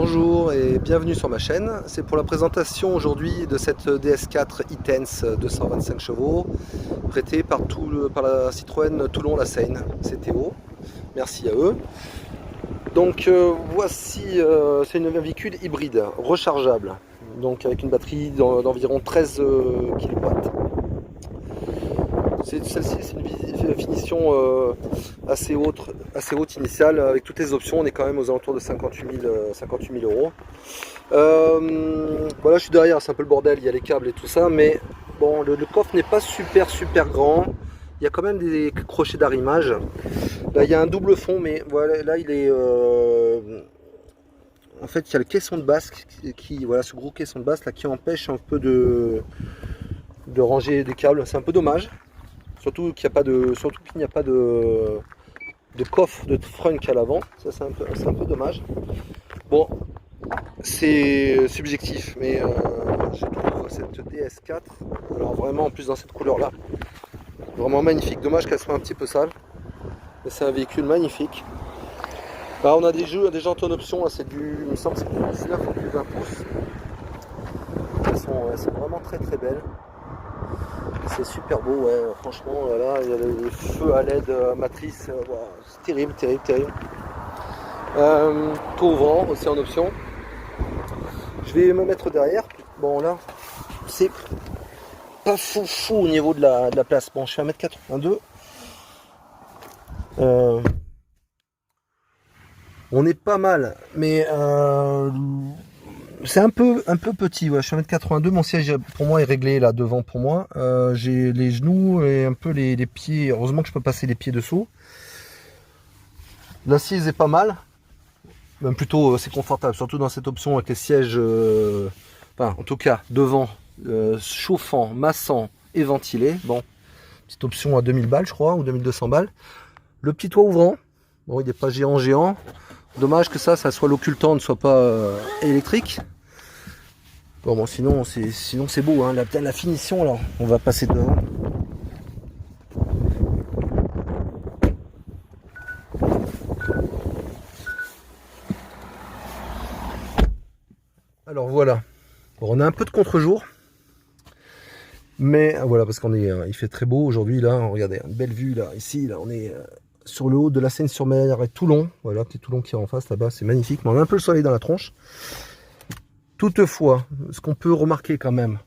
Bonjour et bienvenue sur ma chaîne. C'est pour la présentation aujourd'hui de cette DS4 e-Tense 225 chevaux prêtée par la Citroën Toulon-La Seine CTO. Merci à eux. Donc voici, c'est un véhicule hybride rechargeable, donc avec une batterie d'environ 13 kW. Celle-ci, c'est une finition assez haute initiale. Avec toutes les options, on est quand même aux alentours de 58 000 euros. Voilà, je suis derrière, c'est un peu le bordel, il y a les câbles et tout ça, mais bon, le coffre n'est pas super grand. Il y a quand même des crochets d'arrimage. Là, il y a un double fond, mais voilà, là, il est... En fait, il y a le caisson de basse voilà, ce gros caisson de basse là qui empêche un peu de ranger des câbles. C'est un peu dommage. Surtout qu'il n'y a pas de coffre de frunk à l'avant, ça c'est un peu dommage. Bon, c'est subjectif, mais je trouve cette DS4, alors vraiment en plus dans cette couleur là, vraiment magnifique. Dommage qu'elle soit un petit peu sale, mais c'est un véhicule magnifique. Là, on a des jantes en option, là, il me semble que c'est du 19 ou plus 20 pouces. Elles sont vraiment très belles. C'est super beau, ouais, franchement, là, il y a les feux à LED matrice, wow, c'est terrible. Tour ouvrant aussi en option. Je vais me mettre derrière. Bon, là, c'est pas fou au niveau de la place. Bon, je suis à 1m82. On est pas mal, mais c'est un peu petit, ouais. Je suis à 1m82, mon siège pour moi est réglé là devant pour moi. J'ai les genoux et un peu les pieds, heureusement que je peux passer les pieds dessous. L'assise est pas mal, même plutôt c'est confortable, surtout dans cette option avec les sièges, enfin en tout cas devant, chauffant, massant et ventilé. Bon, petite option à 2000 balles je crois, ou 2200 balles. Le petit toit ouvrant, bon il n'est pas géant. Dommage que ça soit l'occultant ne soit pas électrique. Bon, sinon c'est beau, hein. La finition, alors on va passer devant. Alors voilà, bon, on a un peu de contre-jour, mais voilà, parce il fait très beau aujourd'hui là. Regardez, une belle vue là, ici là, on est sur le haut de la Seine-sur-Mer et Toulon. Voilà, petit Toulon qui est en face là-bas, c'est magnifique. Mais on a un peu le soleil dans la tronche. Toutefois, ce qu'on peut remarquer quand même,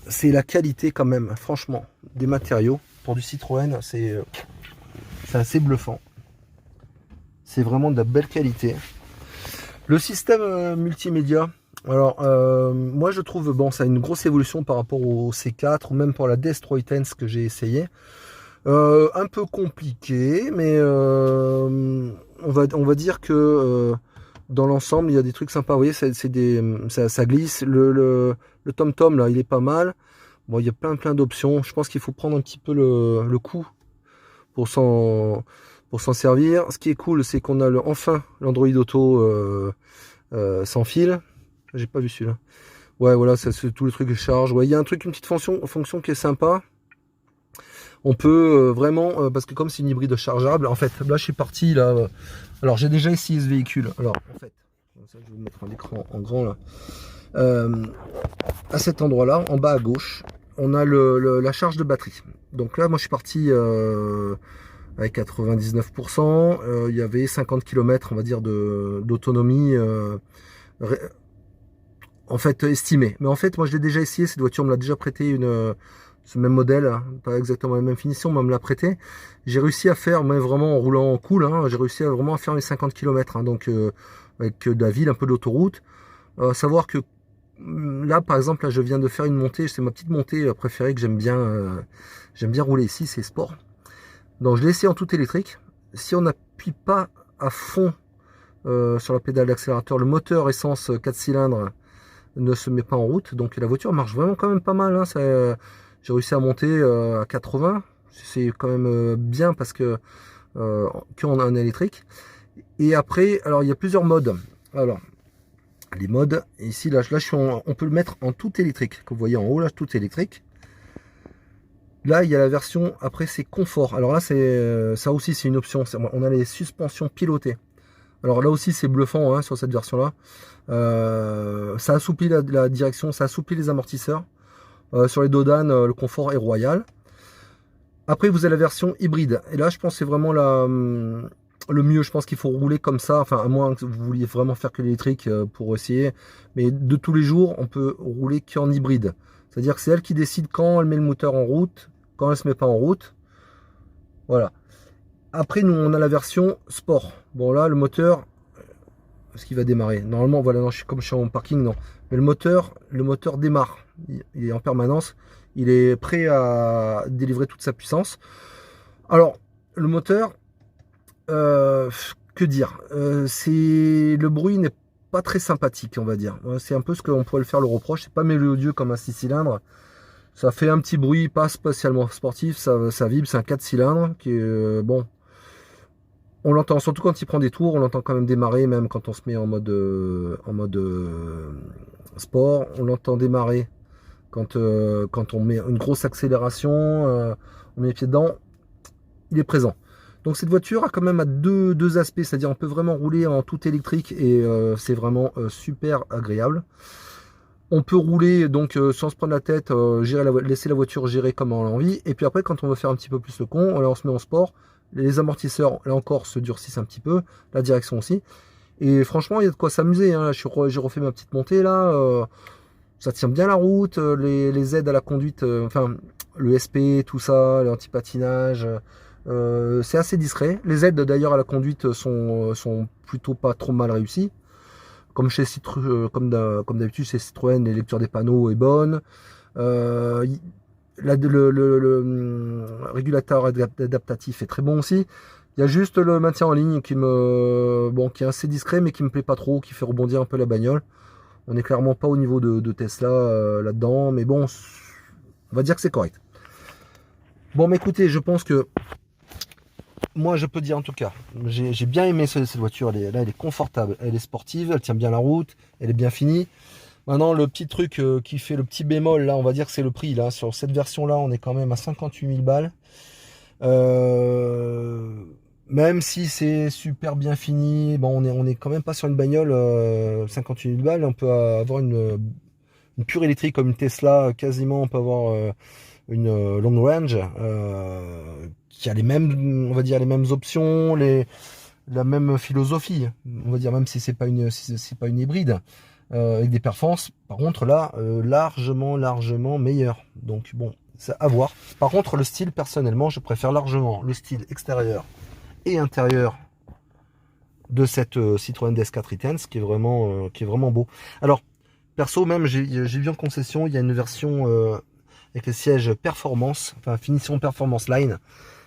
c'est la qualité quand même, franchement, des matériaux. Pour du Citroën, c'est assez bluffant. C'est vraiment de la belle qualité. Le système multimédia, alors moi je trouve, bon, ça a une grosse évolution par rapport au C4 ou même pour la DS3 e-Tense que j'ai essayé. Un peu compliqué, mais on va dire que dans l'ensemble il y a des trucs sympas. Vous voyez, ça glisse. Le tom-tom là, il est pas mal. Bon, il y a plein d'options. Je pense qu'il faut prendre un petit peu le coup pour s'en servir. Ce qui est cool, c'est qu'on a enfin l'Android Auto sans fil. J'ai pas vu celui-là. Ouais, voilà, c'est tout le truc de charge. Ouais, il y a un truc, une petite fonction qui est sympa. On peut vraiment, parce que comme c'est une hybride chargeable, en fait, là je suis parti là. Alors j'ai déjà essayé ce véhicule. Alors en fait, ça, je vais vous mettre un écran en grand là. À cet endroit-là, en bas à gauche, on a la charge de batterie. Donc là, moi je suis parti avec 99%. Il y avait 50 km, on va dire, d'autonomie en fait estimée. Mais en fait, moi je l'ai déjà essayé. Cette voiture me l'a déjà prêté ce même modèle, hein, pas exactement la même finition, mais on me l'a prêté. J'ai réussi à faire, mais vraiment en roulant cool, hein, j'ai réussi à vraiment faire les 50 km, hein, donc avec de la ville, un peu d'autoroute. Savoir que là, par exemple, là, je viens de faire une montée, c'est ma petite montée préférée que j'aime bien rouler ici, c'est sport. Donc je l'ai essayé en tout électrique. Si on n'appuie pas à fond sur la pédale d'accélérateur, le moteur essence 4 cylindres ne se met pas en route, donc la voiture marche vraiment quand même pas mal, hein, j'ai réussi à monter à 80, c'est quand même bien parce que qu'on a un électrique. Et après, alors il y a plusieurs modes. Alors les modes, ici là on peut le mettre en tout électrique, que vous voyez en haut là, tout électrique. Là il y a la version, après c'est confort. Alors là c'est ça aussi c'est une option, on a les suspensions pilotées. Alors là aussi c'est bluffant hein, sur cette version là. Ça assouplit la direction, ça assouplit les amortisseurs. Sur les Dodan, le confort est royal. Après vous avez la version hybride. Et là je pense que c'est vraiment le mieux. Je pense qu'il faut rouler comme ça. Enfin à moins que vous vouliez vraiment faire que l'électrique pour essayer. Mais de tous les jours on peut rouler qu'en hybride. C'est-à-dire que c'est elle qui décide quand elle met le moteur en route, quand elle se met pas en route. Voilà. Après nous on a la version sport. Bon là le moteur, est-ce qu'il va démarrer? Normalement voilà, non, comme je suis en parking, non. Mais le moteur démarre. Il est en permanence. Il est prêt à délivrer toute sa puissance. Alors le moteur, que dire, le bruit n'est pas très sympathique, on va dire. C'est un peu ce qu'on pourrait le faire le reproche. C'est pas mélodieux comme un 6 cylindres. Ça fait un petit bruit, pas spécialement sportif. Ça vibre. C'est un 4 cylindres qui est bon. On l'entend surtout quand il prend des tours. On l'entend quand même démarrer, même quand on se met en mode sport. On l'entend démarrer quand on met une grosse accélération. On met les pieds dedans. Il est présent. Donc cette voiture a quand même deux aspects, c'est-à-dire on peut vraiment rouler en tout électrique et c'est vraiment super agréable. On peut rouler donc sans se prendre la tête, laisser la voiture gérer comme on a envie. Et puis après quand on veut faire un petit peu plus le con, là on se met en sport. Les amortisseurs là encore se durcissent un petit peu, la direction aussi. Et franchement il y a de quoi s'amuser. Hein. J'ai refait ma petite montée là. Ça tient bien la route, les aides à la conduite, enfin le SP, tout ça, l'anti-patinage. C'est assez discret. Les aides d'ailleurs à la conduite sont plutôt pas trop mal réussies. Comme chez comme d'habitude chez Citroën, les lectures des panneaux est bonne. Le régulateur adaptatif est très bon aussi. Il y a juste le maintien en ligne qui est assez discret mais qui me plaît pas trop, qui fait rebondir un peu la bagnole. On n'est clairement pas au niveau de Tesla là-dedans, mais bon, on va dire que c'est correct. Bon, mais écoutez, je pense que moi, je peux dire en tout cas, j'ai bien aimé cette voiture. Elle est confortable, elle est sportive, elle tient bien la route, elle est bien finie. Maintenant, le petit truc qui fait le petit bémol, là, on va dire que c'est le prix. Là, sur cette version-là, on est quand même à 58 000 balles. Même si c'est super bien fini, bon, on est quand même pas sur une bagnole 58 000 balles. On peut avoir une pure électrique comme une Tesla, quasiment. On peut avoir une long range qui a les mêmes, on va dire les mêmes options, la même philosophie. On va dire même si c'est pas une hybride avec des performances. Par contre là, largement meilleur. Donc bon, c'est à voir. Par contre le style, personnellement, je préfère largement le style extérieur et intérieur de cette Citroën DS4 e-Tense qui est vraiment beau. Alors perso, même j'ai vu en concession, il y a une version avec les sièges performance, enfin finition performance line,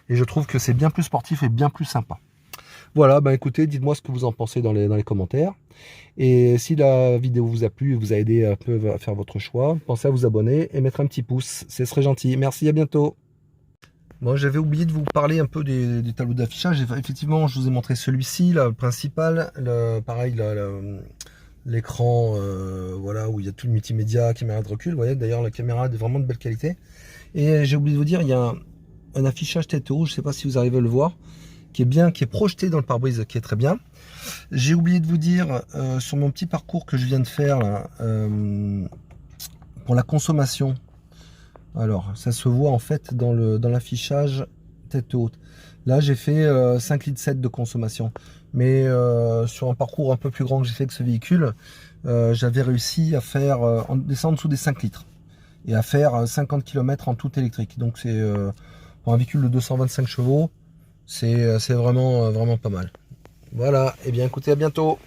et je trouve que c'est bien plus sportif et bien plus sympa. Voilà, bah écoutez, dites-moi ce que vous en pensez dans les commentaires. Et si la vidéo vous a plu et vous a aidé un peu à faire votre choix, pensez à vous abonner et mettre un petit pouce, ce serait gentil. Merci, à bientôt. Bon, j'avais oublié de vous parler un peu des tableaux d'affichage. Effectivement, je vous ai montré celui-ci, là, le principal. Pareil, l'écran, voilà, où il y a tout le multimédia, caméra de recul. Vous voyez, d'ailleurs, la caméra est vraiment de belle qualité. Et j'ai oublié de vous dire, il y a un affichage tête haute, je ne sais pas si vous arrivez à le voir, qui est projeté dans le pare-brise, qui est très bien. J'ai oublié de vous dire, sur mon petit parcours que je viens de faire, là, pour la consommation. Alors, ça se voit en fait dans l'affichage tête haute. Là, j'ai fait 5,7 litres de consommation. Mais sur un parcours un peu plus grand que j'ai fait avec ce véhicule, j'avais réussi à faire descendre en dessous des 5 litres. Et à faire 50 km en tout électrique. Donc, c'est pour un véhicule de 225 chevaux, c'est vraiment pas mal. Voilà, et bien écoutez, à bientôt.